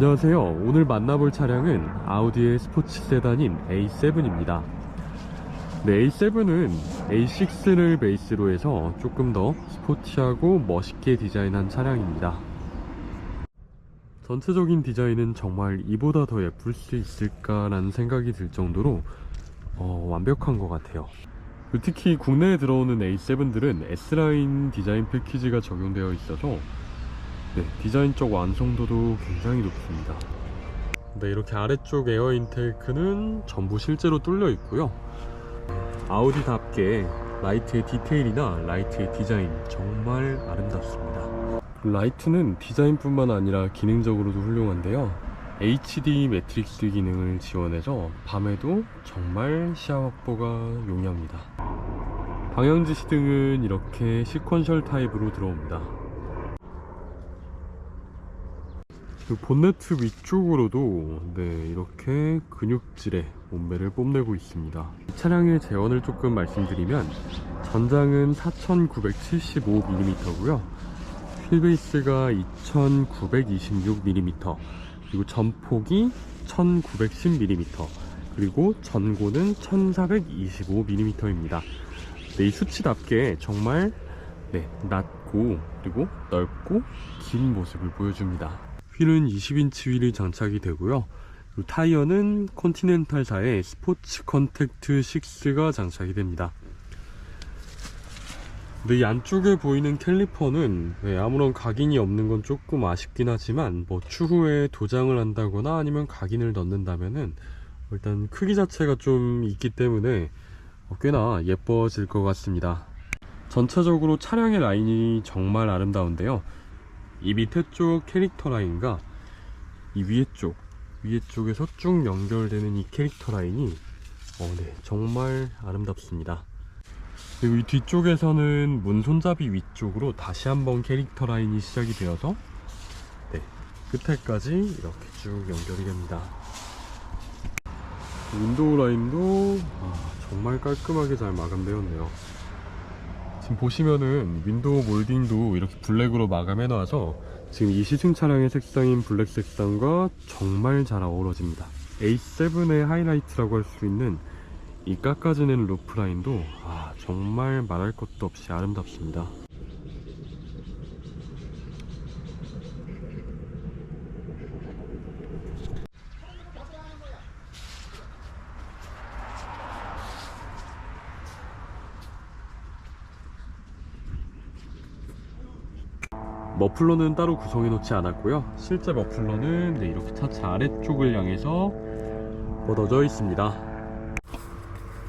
안녕하세요. 오늘 만나볼 차량은 아우디의 스포츠 세단인 A7입니다. 네, A7은 A6를 베이스로 해서 조금 더 스포티하고 멋있게 디자인한 차량입니다. 전체적인 디자인은 정말 이보다 더 예쁠 수 있을까라는 생각이 들 정도로 완벽한 것 같아요. 특히 국내에 들어오는 A7들은 S라인 디자인 패키지가 적용되어 있어서 디자인적 완성도도 굉장히 높습니다. 이렇게 아래쪽 에어 인테이크는 전부 실제로 뚫려 있고요. 아우디답게 라이트의 디테일이나 라이트의 디자인 정말 아름답습니다. 라이트는 디자인뿐만 아니라 기능적으로도 훌륭한데요. HD 매트릭스 기능을 지원해서 밤에도 정말 시야 확보가 용이합니다. 방향지시 등은 이렇게 시퀀셜 타입으로 들어옵니다. 본네트 위쪽으로도 이렇게 근육질의 몸매를 뽐내고 있습니다. 이 차량의 재원을 조금 말씀드리면 전장은 4975mm 고요 휠베이스가 2926mm, 그리고 전폭이 1910mm, 그리고 전고는 1425mm입니다. 이 수치답게 정말 낮고 그리고 넓고 긴 모습을 보여줍니다. 휠은 20인치 휠이 장착이 되고요. 그리고 타이어는 컨티넨탈사의 스포츠 컨택트 6가 장착이 됩니다. 이 안쪽에 보이는 캘리퍼는 아무런 각인이 없는 건 조금 아쉽긴 하지만 추후에 도장을 한다거나 아니면 각인을 넣는다면은 일단 크기 자체가 좀 있기 때문에 꽤나 예뻐질 것 같습니다. 전체적으로 차량의 라인이 정말 아름다운데요. 이 밑에 쪽 캐릭터 라인과 이 위에 쪽에서 쭉 연결되는 이 캐릭터 라인이 정말 아름답습니다. 그리고 이 뒤쪽에서는 문 손잡이 위쪽으로 다시 한번 캐릭터 라인이 시작이 되어서 끝에까지 이렇게 쭉 연결이 됩니다. 윈도우 라인도 정말 깔끔하게 잘 마감되었네요. 지금 보시면은 윈도우 몰딩도 이렇게 블랙으로 마감해 놔서 지금 이 시승 차량의 색상인 블랙 색상과 정말 잘 어우러집니다. A7의 하이라이트라고 할 수 있는 이 깎아지는 루프 라인도 정말 말할 것도 없이 아름답습니다. 머플러는 따로 구성해 놓지 않았고요. 실제 머플러는 이렇게 차체 아래쪽을 향해서 뻗어져 있습니다.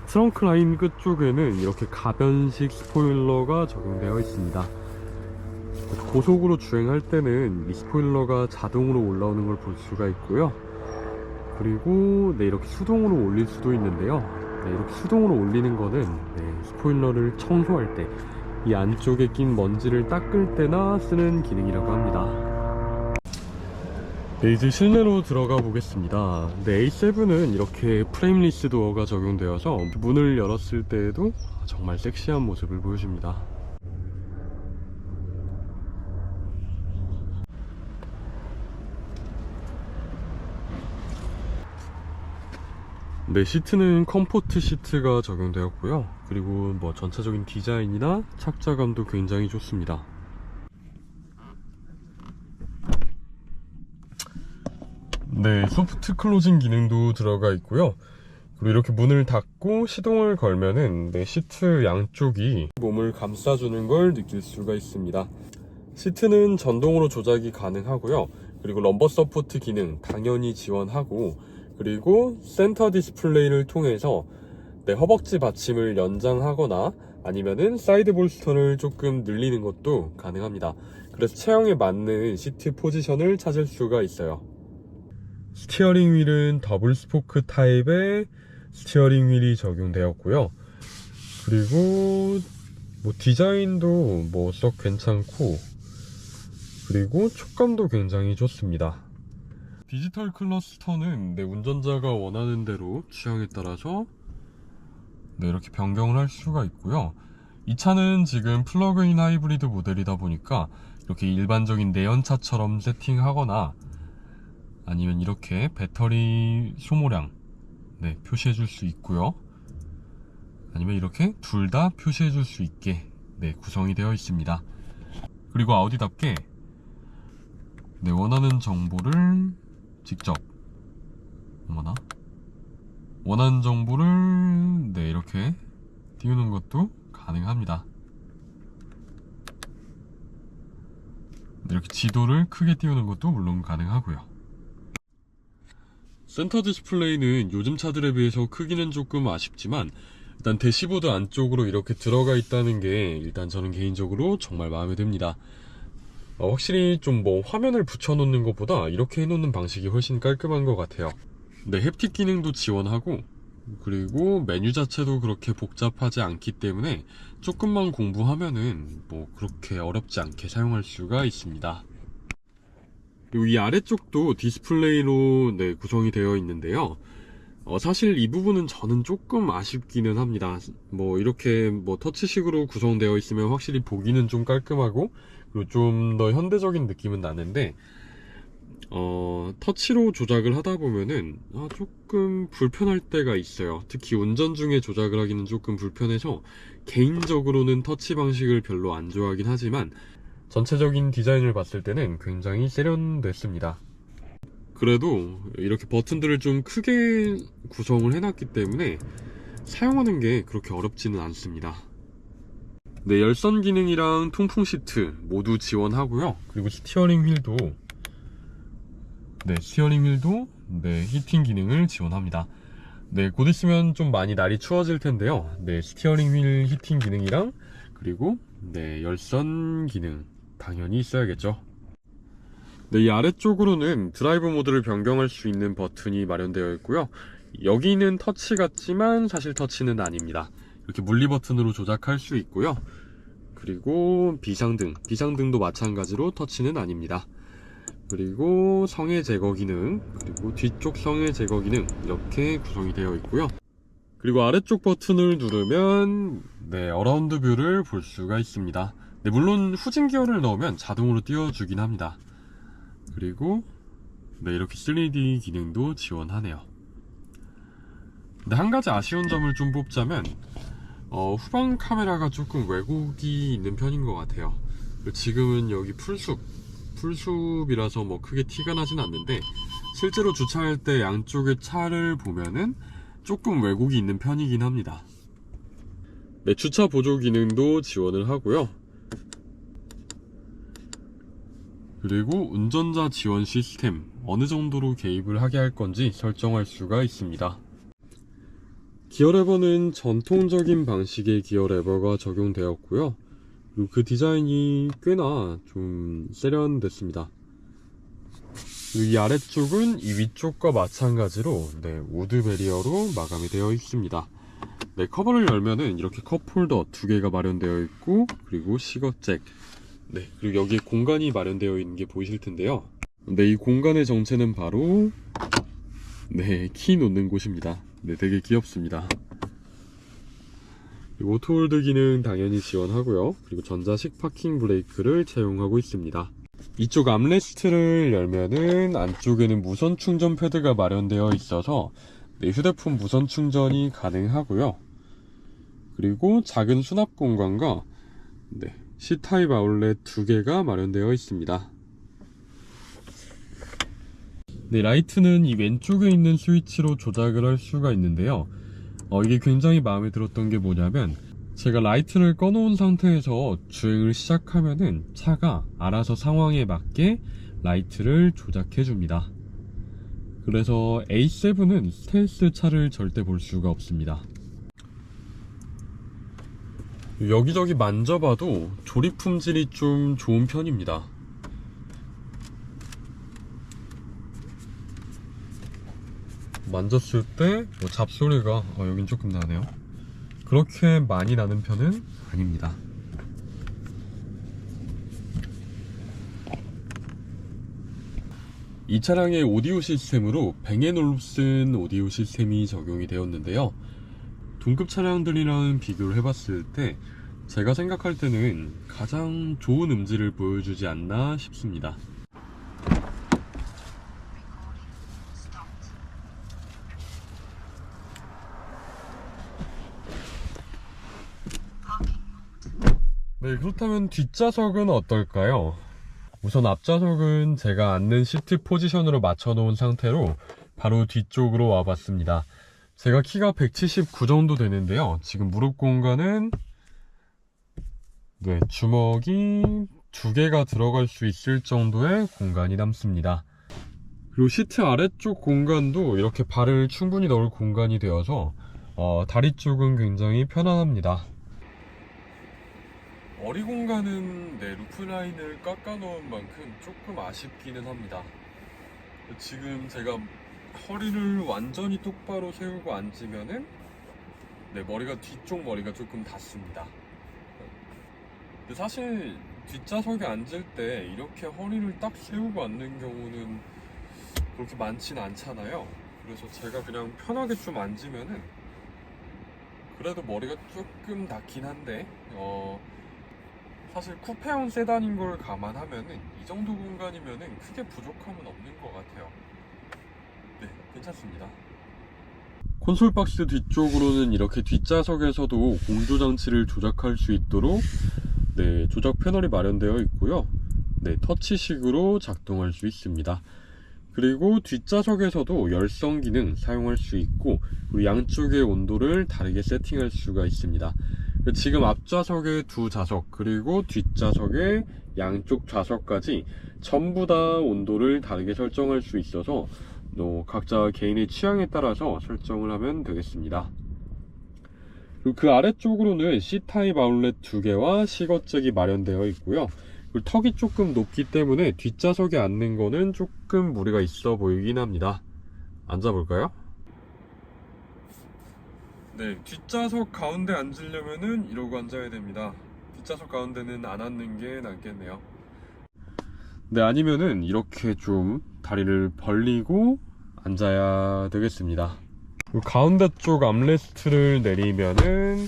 트렁크 라인 끝쪽에는 이렇게 가변식 스포일러가 적용되어 있습니다. 고속으로 주행할 때는 이 스포일러가 자동으로 올라오는 걸 볼 수가 있고요. 그리고 이렇게 수동으로 올릴 수도 있는데요. 이렇게 수동으로 올리는 거는 스포일러를 청소할 때 이 안쪽에 낀 먼지를 닦을 때나 쓰는 기능이라고 합니다. 이제 실내로 들어가 보겠습니다. A7은 이렇게 프레임리스 도어가 적용되어서 문을 열었을 때에도 정말 섹시한 모습을 보여줍니다. 시트는 컴포트 시트가 적용되었고요. 그리고 전체적인 디자인이나 착자감도 굉장히 좋습니다. 소프트 클로징 기능도 들어가 있고요. 그리고 이렇게 문을 닫고 시동을 걸면은 시트 양쪽이 몸을 감싸주는 걸 느낄 수가 있습니다. 시트는 전동으로 조작이 가능하고요. 그리고 럼버 서포트 기능 당연히 지원하고, 그리고 센터 디스플레이를 통해서 허벅지 받침을 연장하거나 아니면은 사이드 볼스터를 조금 늘리는 것도 가능합니다. 그래서 체형에 맞는 시트 포지션을 찾을 수가 있어요. 스티어링 휠은 더블 스포크 타입의 스티어링 휠이 적용되었고요. 그리고 디자인도 썩 괜찮고, 그리고 촉감도 굉장히 좋습니다. 디지털 클러스터는 운전자가 원하는 대로 취향에 따라서 이렇게 변경을 할 수가 있고요. 이 차는 지금 플러그인 하이브리드 모델이다 보니까 이렇게 일반적인 내연차처럼 세팅하거나 아니면 이렇게 배터리 소모량 표시해 줄 수 있고요. 아니면 이렇게 둘 다 표시해 줄 수 있게 구성이 되어 있습니다. 그리고 아우디답게 원하는 정보를 직접 원하는 정보를 이렇게 띄우는 것도 가능합니다. 이렇게 지도를 크게 띄우는 것도 물론 가능하고요. 센터 디스플레이는 요즘 차들에 비해서 크기는 조금 아쉽지만 일단 대시보드 안쪽으로 이렇게 들어가 있다는 게 일단 저는 개인적으로 정말 마음에 듭니다. 확실히 좀 화면을 붙여놓는 것보다 이렇게 해놓는 방식이 훨씬 깔끔한 것 같아요. 햅틱 기능도 지원하고, 그리고 메뉴 자체도 그렇게 복잡하지 않기 때문에 조금만 공부하면은 그렇게 어렵지 않게 사용할 수가 있습니다. 그리고 이 아래쪽도 디스플레이로 구성이 되어 있는데요. 사실 이 부분은 저는 조금 아쉽기는 합니다. 이렇게 터치식으로 구성되어 있으면 확실히 보기는 좀 깔끔하고 그리고 좀 더 현대적인 느낌은 나는데 터치로 조작을 하다 보면은 조금 불편할 때가 있어요. 특히 운전 중에 조작을 하기는 조금 불편해서 개인적으로는 터치 방식을 별로 안 좋아하긴 하지만 전체적인 디자인을 봤을 때는 굉장히 세련됐습니다. 그래도 이렇게 버튼들을 좀 크게 구성을 해놨기 때문에 사용하는 게 그렇게 어렵지는 않습니다. 열선 기능이랑 통풍 시트 모두 지원하고요. 그리고 스티어링 휠도 히팅 기능을 지원합니다. 곧 있으면 좀 많이 날이 추워질 텐데요. 스티어링 휠 히팅 기능이랑 그리고 열선 기능 당연히 있어야겠죠. 이 아래쪽으로는 드라이브 모드를 변경할 수 있는 버튼이 마련되어 있고요. 여기는 터치 같지만 사실 터치는 아닙니다. 이렇게 물리 버튼으로 조작할 수 있고요. 그리고 비상등도 마찬가지로 터치는 아닙니다. 그리고 성해 제거 기능, 그리고 뒤쪽 성해 제거 기능 이렇게 구성이 되어 있고요. 그리고 아래쪽 버튼을 누르면 어라운드 뷰를 볼 수가 있습니다. 물론 후진 기어를 넣으면 자동으로 띄워주긴 합니다. 그리고 이렇게 3D 기능도 지원하네요. 한 가지 아쉬운 점을 좀 뽑자면 후방 카메라가 조금 왜곡이 있는 편인 것 같아요. 지금은 여기 풀숲이라서 크게 티가 나진 않는데 실제로 주차할 때 양쪽의 차를 보면은 조금 왜곡이 있는 편이긴 합니다. 주차 보조 기능도 지원을 하고요. 그리고 운전자 지원 시스템 어느 정도로 개입을 하게 할 건지 설정할 수가 있습니다. 기어 레버는 전통적인 방식의 기어 레버가 적용되었고요. 그리고 그 디자인이 꽤나 좀 세련됐습니다. 그리고 이 아래쪽은 이 위쪽과 마찬가지로 우드 베리어로 마감이 되어 있습니다. 커버를 열면은 이렇게 컵홀더 2개가 마련되어 있고, 그리고 시거잭, 그리고 여기에 공간이 마련되어 있는 게 보이실 텐데요. 이 공간의 정체는 바로 키 놓는 곳입니다. 되게 귀엽습니다. 오토홀드 기능 당연히 지원하고요. 그리고 전자식 파킹 브레이크를 채용하고 있습니다. 이쪽 암레스트를 열면은 안쪽에는 무선 충전 패드가 마련되어 있어서 휴대폰 무선 충전이 가능하고요. 그리고 작은 수납 공간과 C타입 아울렛 2개가 마련되어 있습니다. 라이트는 이 왼쪽에 있는 스위치로 조작을 할 수가 있는데요. 이게 굉장히 마음에 들었던 게 뭐냐면 제가 라이트를 꺼놓은 상태에서 주행을 시작하면은 차가 알아서 상황에 맞게 라이트를 조작해 줍니다. 그래서 A7은 스텔스 차를 절대 볼 수가 없습니다. 여기저기 만져봐도 조립 품질이 좀 좋은 편입니다. 만졌을 때 잡소리가 여긴 조금 나네요. 그렇게 많이 나는 편은 아닙니다. 이 차량의 오디오 시스템으로 뱅앤올룹슨 오디오 시스템이 적용이 되었는데요. 동급 차량들이랑 비교를 해봤을 때 제가 생각할 때는 가장 좋은 음질을 보여주지 않나 싶습니다. 그렇다면 뒷좌석은 어떨까요? 우선 앞좌석은 제가 앉는 시트 포지션으로 맞춰 놓은 상태로 바로 뒤쪽으로 와봤습니다. 제가 키가 179 정도 되는데요. 지금 무릎 공간은 주먹이 2개가 들어갈 수 있을 정도의 공간이 남습니다. 그리고 시트 아래쪽 공간도 이렇게 발을 충분히 넣을 공간이 되어서 다리 쪽은 굉장히 편안합니다. 머리 공간은 루프라인을 깎아 놓은 만큼 조금 아쉽기는 합니다. 지금 제가 허리를 완전히 똑바로 세우고 앉으면은 뒤쪽 머리가 조금 닿습니다. 근데 사실 뒷좌석에 앉을 때 이렇게 허리를 딱 세우고 앉는 경우는 그렇게 많지는 않잖아요. 그래서 제가 그냥 편하게 좀 앉으면은 그래도 머리가 조금 닿긴 한데 사실 쿠페형 세단인 걸 감안하면은 이 정도 공간이면은 크게 부족함은 없는 것 같아요. 네, 괜찮습니다. 콘솔 박스 뒤쪽으로는 이렇게 뒷좌석에서도 공조 장치를 조작할 수 있도록 조작 패널이 마련되어 있고요. 터치식으로 작동할 수 있습니다. 그리고 뒷좌석에서도 열선 기능 사용할 수 있고, 그리고 양쪽의 온도를 다르게 세팅할 수가 있습니다. 지금 앞좌석의 2좌석 그리고 뒷좌석의 양쪽 좌석까지 전부 다 온도를 다르게 설정할 수 있어서 각자 개인의 취향에 따라서 설정을 하면 되겠습니다. 그리고 그 아래쪽으로는 C타입 아울렛 2개와 시거잭이 마련되어 있고요. 그리고 턱이 조금 높기 때문에 뒷좌석에 앉는 거는 조금 무리가 있어 보이긴 합니다. 앉아볼까요? 뒷좌석 가운데 앉으려면은 이러고 앉아야 됩니다. 뒷좌석 가운데는 안 앉는 게 낫겠네요. 아니면은 이렇게 좀 다리를 벌리고 앉아야 되겠습니다. 가운데 쪽 암레스트를 내리면은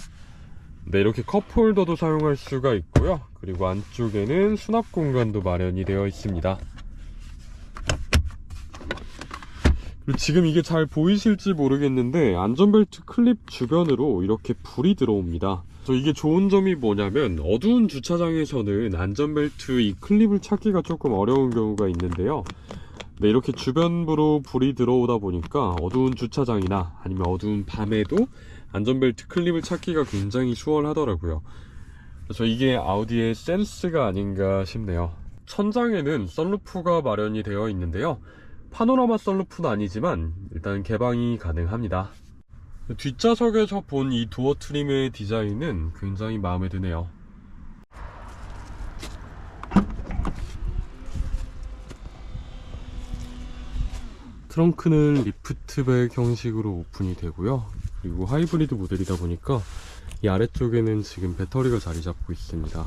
이렇게 컵홀더도 사용할 수가 있고요. 그리고 안쪽에는 수납 공간도 마련이 되어 있습니다. 그리고 지금 이게 잘 보이실지 모르겠는데 안전벨트 클립 주변으로 이렇게 불이 들어옵니다. 이게 좋은 점이 뭐냐면 어두운 주차장에서는 안전벨트 이 클립을 찾기가 조금 어려운 경우가 있는데요. 이렇게 주변부로 불이 들어오다 보니까 어두운 주차장이나 아니면 어두운 밤에도 안전벨트 클립을 찾기가 굉장히 수월하더라고요. 그래서 이게 아우디의 센스가 아닌가 싶네요. 천장에는 썬루프가 마련이 되어 있는데요. 파노라마 썬루프는 아니지만 일단 개방이 가능합니다. 뒷좌석에서 본 이 도어 트림의 디자인은 굉장히 마음에 드네요. 트렁크는 리프트백 형식으로 오픈이 되고요. 그리고 하이브리드 모델이다 보니까 이 아래쪽에는 지금 배터리가 자리 잡고 있습니다.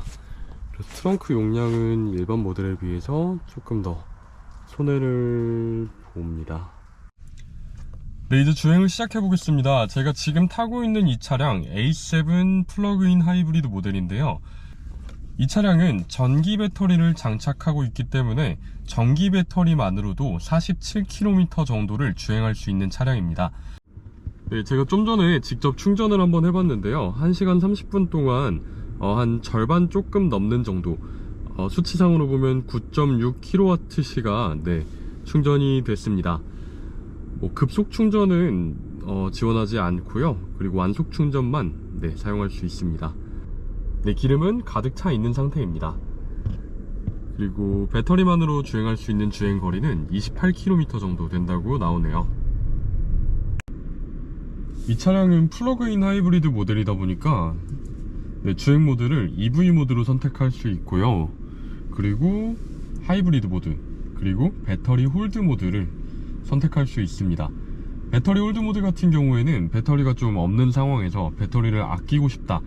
그래서 트렁크 용량은 일반 모델에 비해서 조금 더 손해를 봅니다. 이제 주행을 시작해 보겠습니다. 제가 지금 타고 있는 이 차량 A7 플러그인 하이브리드 모델인데요. 이 차량은 전기 배터리를 장착하고 있기 때문에 전기 배터리만으로도 47km 정도를 주행할 수 있는 차량입니다. 제가 좀 전에 직접 충전을 한번 해봤는데요. 1시간 30분 동안 한 절반 조금 넘는 정도, 수치상으로 보면 9.6kWh가 충전이 됐습니다. 급속 충전은 지원하지 않고요. 그리고 완속 충전만 사용할 수 있습니다. 기름은 가득 차 있는 상태입니다. 그리고 배터리만으로 주행할 수 있는 주행 거리는 28km 정도 된다고 나오네요. 이 차량은 플러그인 하이브리드 모델이다 보니까 주행 모드를 EV 모드로 선택할 수 있고요. 그리고 하이브리드 모드, 그리고 배터리 홀드 모드를 선택할 수 있습니다. 배터리 홀드 모드 같은 경우에는 배터리가 좀 없는 상황에서 배터리를 아끼고 싶다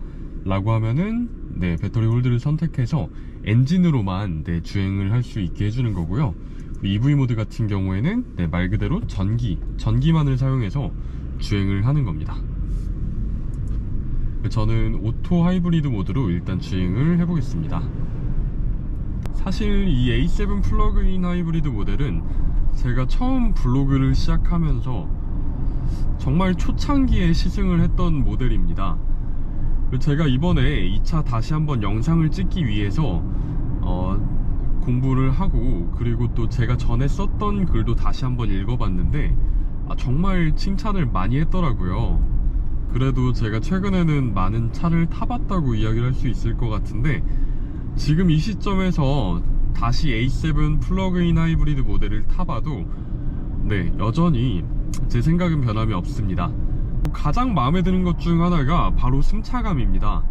라고 하면은 배터리 홀드를 선택해서 엔진으로만 주행을 할 수 있게 해주는 거고요. EV 모드 같은 경우에는 말 그대로 전기만을 사용해서 주행을 하는 겁니다. 저는 오토 하이브리드 모드로 일단 주행을 해보겠습니다. 사실 이 A7 플러그인 하이브리드 모델은 제가 처음 블로그를 시작하면서 정말 초창기에 시승을 했던 모델입니다. 제가 이번에 2차 다시 한번 영상을 찍기 위해서 공부를 하고, 그리고 또 제가 전에 썼던 글도 다시 한번 읽어봤는데 정말 칭찬을 많이 했더라고요. 그래도 제가 최근에는 많은 차를 타봤다고 이야기를 할 수 있을 것 같은데, 지금 이 시점에서 다시 A7 플러그인 하이브리드 모델을 타봐도 여전히 제 생각은 변함이 없습니다. 가장 마음에 드는 것 중 하나가 바로 승차감입니다.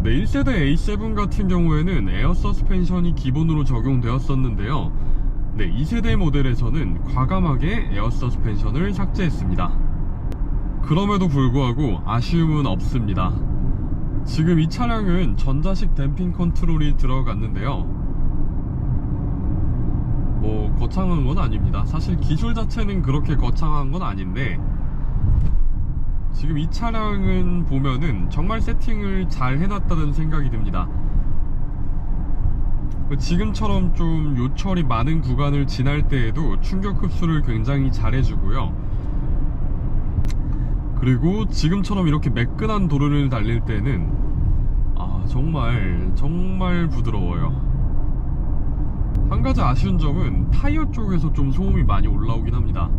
1세대 A7 같은 경우에는 에어 서스펜션이 기본으로 적용되었었는데요. 2세대 모델에서는 과감하게 에어 서스펜션을 삭제했습니다. 그럼에도 불구하고 아쉬움은 없습니다. 지금 이 차량은 전자식 댐핑 컨트롤이 들어갔는데요. 거창한 건 아닙니다. 사실 기술 자체는 그렇게 거창한 건 아닌데, 지금 이 차량은 보면은 정말 세팅을 잘 해놨다는 생각이 듭니다. 지금처럼 좀 요철이 많은 구간을 지날 때에도 충격 흡수를 굉장히 잘 해주고요. 그리고 지금처럼 이렇게 매끈한 도로를 달릴 때는 정말 부드러워요. 한 가지 아쉬운 점은 타이어 쪽에서 좀 소음이 많이 올라오긴 합니다.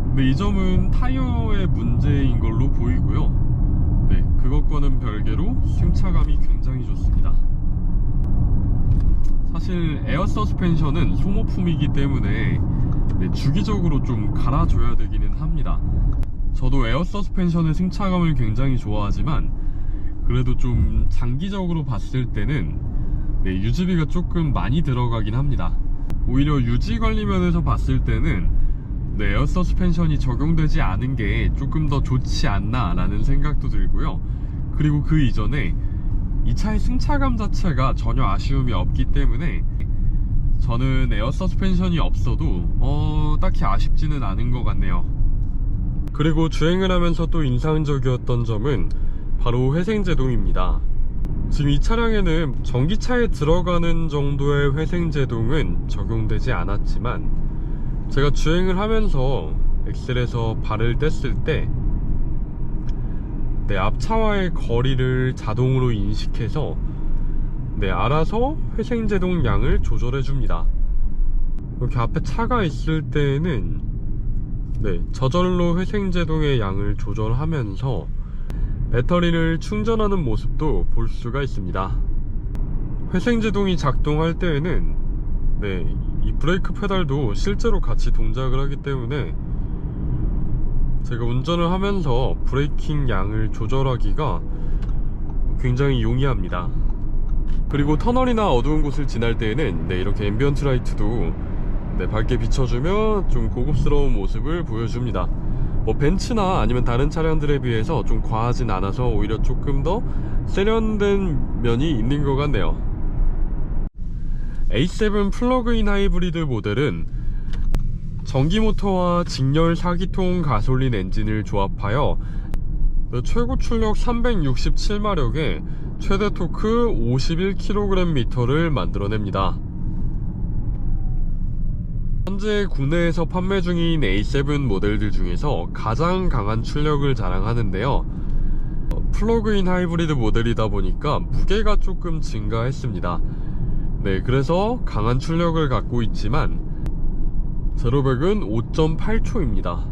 근데 이 점은 타이어의 문제인 걸로 보이고요. 그것과는 별개로 승차감이 굉장히 좋습니다. 사실 에어 서스펜션은 소모품이기 때문에 주기적으로 좀 갈아줘야 되기는 합니다. 저도 에어 서스펜션의 승차감을 굉장히 좋아하지만, 그래도 좀 장기적으로 봤을 때는 유지비가 조금 많이 들어가긴 합니다. 오히려 유지 관리 면에서 봤을 때는 에어 서스펜션이 적용되지 않은 게 조금 더 좋지 않나 라는 생각도 들고요. 그리고 그 이전에 이 차의 승차감 자체가 전혀 아쉬움이 없기 때문에 저는 에어 서스펜션이 없어도 딱히 아쉽지는 않은 것 같네요. 그리고 주행을 하면서 또 인상적이었던 점은 바로 회생제동입니다. 지금 이 차량에는 전기차에 들어가는 정도의 회생제동은 적용되지 않았지만, 제가 주행을 하면서 엑셀에서 발을 뗐을 때 앞차와의 거리를 자동으로 인식해서 알아서 회생제동 양을 조절해 줍니다. 이렇게 앞에 차가 있을 때는 저절로 회생제동의 양을 조절하면서 배터리를 충전하는 모습도 볼 수가 있습니다. 회생제동이 작동할 때에는 이 브레이크 페달도 실제로 같이 동작을 하기 때문에 제가 운전을 하면서 브레이킹 양을 조절하기가 굉장히 용이합니다. 그리고 터널이나 어두운 곳을 지날 때에는 이렇게 앰비언트 라이트도 밝게 비춰주며 좀 고급스러운 모습을 보여줍니다. 벤츠나 아니면 다른 차량들에 비해서 좀 과하진 않아서 오히려 조금 더 세련된 면이 있는 것 같네요. A7 플러그인 하이브리드 모델은 전기 모터와 직렬 4기통 가솔린 엔진을 조합하여 최고 출력 367마력에 최대 토크 51kgm를 만들어냅니다. 현재 국내에서 판매 중인 A7 모델들 중에서 가장 강한 출력을 자랑하는데요. 플러그인 하이브리드 모델이다 보니까 무게가 조금 증가했습니다. 그래서 강한 출력을 갖고 있지만 제로백은 5.8초입니다.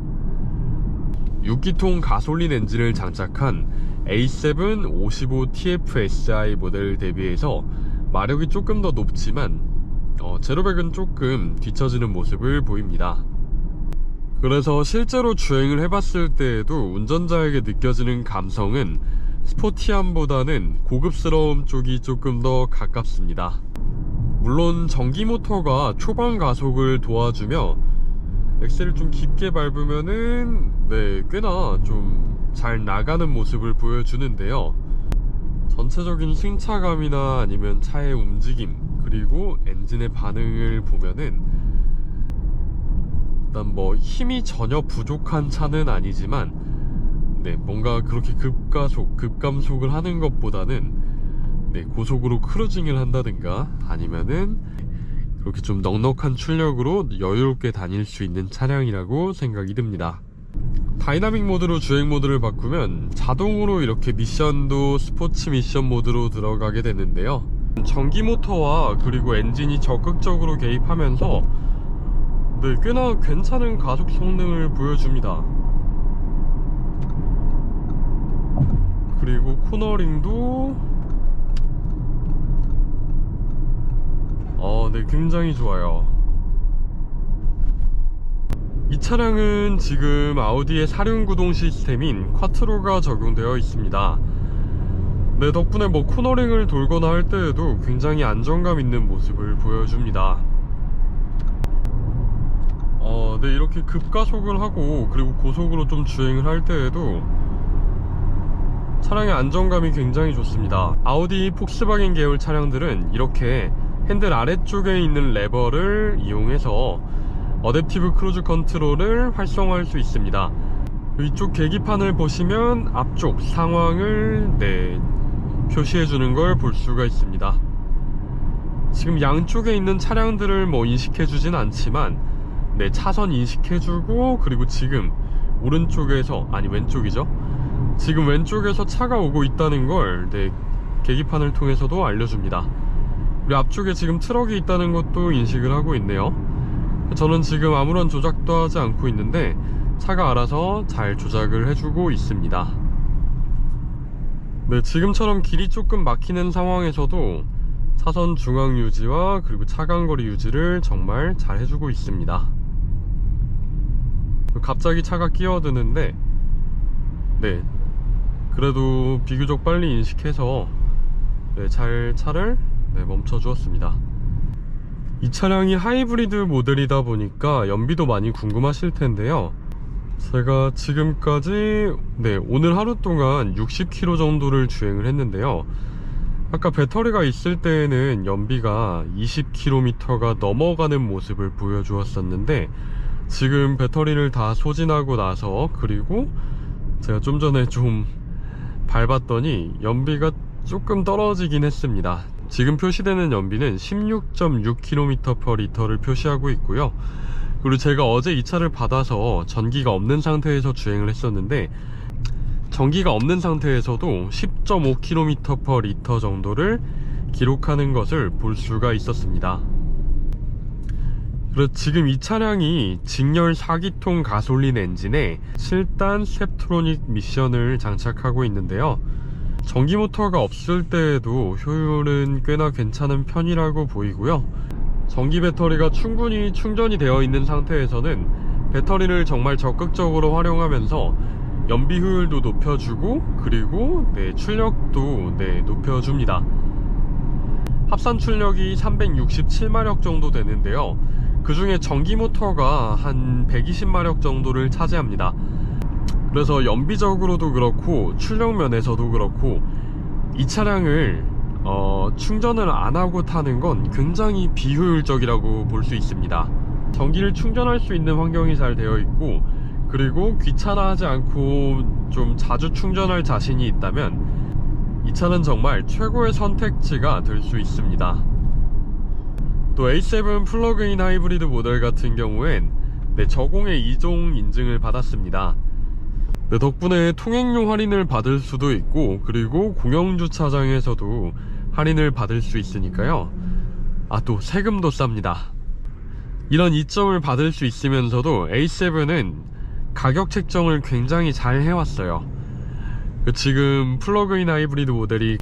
6기통 가솔린 엔진을 장착한 A7 55TFSI 모델 대비해서 마력이 조금 더 높지만 제로백은 조금 뒤처지는 모습을 보입니다. 그래서 실제로 주행을 해봤을 때에도 운전자에게 느껴지는 감성은 스포티함보다는 고급스러움 쪽이 조금 더 가깝습니다. 물론 전기 모터가 초반 가속을 도와주며 엑셀을 좀 깊게 밟으면은 꽤나 좀 잘 나가는 모습을 보여주는데요. 전체적인 승차감이나 아니면 차의 움직임 그리고 엔진의 반응을 보면은 일단 힘이 전혀 부족한 차는 아니지만 뭔가 그렇게 급감속을 하는 것보다는 고속으로 크루징을 한다든가 아니면은 그렇게 좀 넉넉한 출력으로 여유롭게 다닐 수 있는 차량이라고 생각이 듭니다. 다이나믹 모드로 주행 모드를 바꾸면 자동으로 이렇게 미션도 스포츠 미션 모드로 들어가게 되는데요. 전기 모터와 그리고 엔진이 적극적으로 개입하면서 꽤나 괜찮은 가속 성능을 보여줍니다. 그리고 코너링도 굉장히 좋아요. 이 차량은 지금 아우디의 사륜구동 시스템인 콰트로가 적용되어 있습니다. 덕분에 코너링을 돌거나 할 때에도 굉장히 안정감 있는 모습을 보여줍니다. 이렇게 급가속을 하고 그리고 고속으로 좀 주행을 할 때에도 차량의 안정감이 굉장히 좋습니다. 아우디 폭스바겐 계열 차량들은 이렇게 핸들 아래쪽에 있는 레버를 이용해서 어댑티브 크루즈 컨트롤을 활성화할 수 있습니다. 이쪽 계기판을 보시면 앞쪽 상황을 표시해주는 걸 볼 수가 있습니다. 지금 양쪽에 있는 차량들을 인식해주진 않지만 차선 인식해주고, 그리고 지금 왼쪽이죠. 지금 왼쪽에서 차가 오고 있다는 걸 계기판을 통해서도 알려줍니다. 그리고 앞쪽에 지금 트럭이 있다는 것도 인식을 하고 있네요. 저는 지금 아무런 조작도 하지 않고 있는데 차가 알아서 잘 조작을 해주고 있습니다. 지금처럼 길이 조금 막히는 상황에서도 차선 중앙 유지와 그리고 차간거리 유지를 정말 잘 해주고 있습니다. 갑자기 차가 끼어드는데 그래도 비교적 빨리 인식해서 잘 차를 멈춰 주었습니다. 이 차량이 하이브리드 모델이다 보니까 연비도 많이 궁금하실 텐데요. 제가 지금까지 오늘 하루 동안 60km 정도를 주행을 했는데요. 아까 배터리가 있을 때에는 연비가 20km가 넘어가는 모습을 보여주었었는데, 지금 배터리를 다 소진하고 나서 그리고 제가 좀 전에 좀 밟았더니 연비가 조금 떨어지긴 했습니다. 지금 표시되는 연비는 16.6km/L를 표시하고 있고요. 그리고 제가 어제 이 차를 받아서 전기가 없는 상태에서 주행을 했었는데, 전기가 없는 상태에서도 10.5km/L 정도를 기록하는 것을 볼 수가 있었습니다. 그리고 지금 이 차량이 직렬 4기통 가솔린 엔진에 7단 스텝트로닉 미션을 장착하고 있는데요. 전기 모터가 없을 때에도 효율은 꽤나 괜찮은 편이라고 보이고요. 전기 배터리가 충분히 충전이 되어 있는 상태에서는 배터리를 정말 적극적으로 활용하면서 연비 효율도 높여주고, 그리고 출력도 높여줍니다. 합산 출력이 367마력 정도 되는데요. 그 중에 전기 모터가 한 120마력 정도를 차지합니다. 그래서 연비적으로도 그렇고 출력 면에서도 그렇고 이 차량을 충전을 안 하고 타는 건 굉장히 비효율적이라고 볼 수 있습니다. 전기를 충전할 수 있는 환경이 잘 되어 있고, 그리고 귀찮아하지 않고 좀 자주 충전할 자신이 있다면 이 차는 정말 최고의 선택지가 될 수 있습니다. 또 A7 플러그인 하이브리드 모델 같은 경우엔 저공해 2종 인증을 받았습니다. 덕분에 통행료 할인을 받을 수도 있고, 그리고 공영주차장에서도 할인을 받을 수 있으니까요. 또 세금도 쌉니다. 이런 이점을 받을 수 있으면서도 A7은 가격 책정을 굉장히 잘 해왔어요. 지금 플러그인 하이브리드 모델이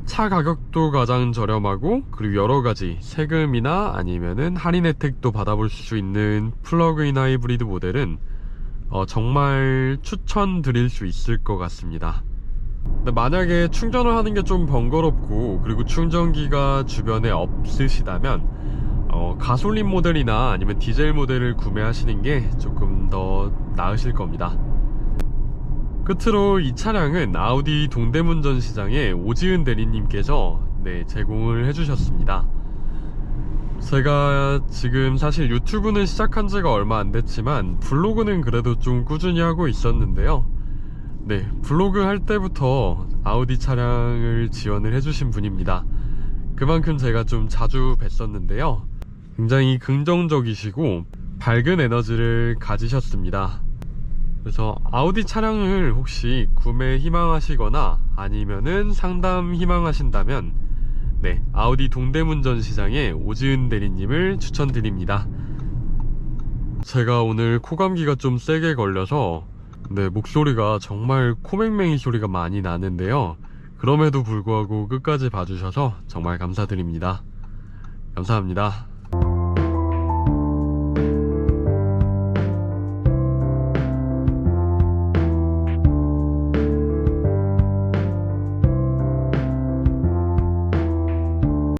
차 가격도 가장 저렴하고, 그리고 여러가지 세금이나 아니면은 할인 혜택도 받아볼 수 있는 플러그인 하이브리드 모델은 정말 추천드릴 수 있을 것 같습니다. 만약에 충전을 하는 게 좀 번거롭고, 그리고 충전기가 주변에 없으시다면 가솔린 모델이나 아니면 디젤 모델을 구매하시는 게 조금 더 나으실 겁니다. 끝으로 이 차량은 아우디 동대문 전시장에 오지은 대리님께서 제공을 해주셨습니다. 제가 지금 사실 유튜브는 시작한 지가 얼마 안 됐지만 블로그는 그래도 좀 꾸준히 하고 있었는데요. 블로그 할 때부터 아우디 차량을 지원을 해주신 분입니다. 그만큼 제가 좀 자주 뵀었는데요. 굉장히 긍정적이시고 밝은 에너지를 가지셨습니다. 그래서 아우디 차량을 혹시 구매 희망하시거나 아니면은 상담 희망하신다면 네, 아우디 동대문 전시장의 오지은 대리님을 추천드립니다. 제가 오늘 코감기가 좀 세게 걸려서 네, 목소리가 정말 코맹맹이 소리가 많이 나는데요. 그럼에도 불구하고 끝까지 봐주셔서 정말 감사드립니다. 감사합니다.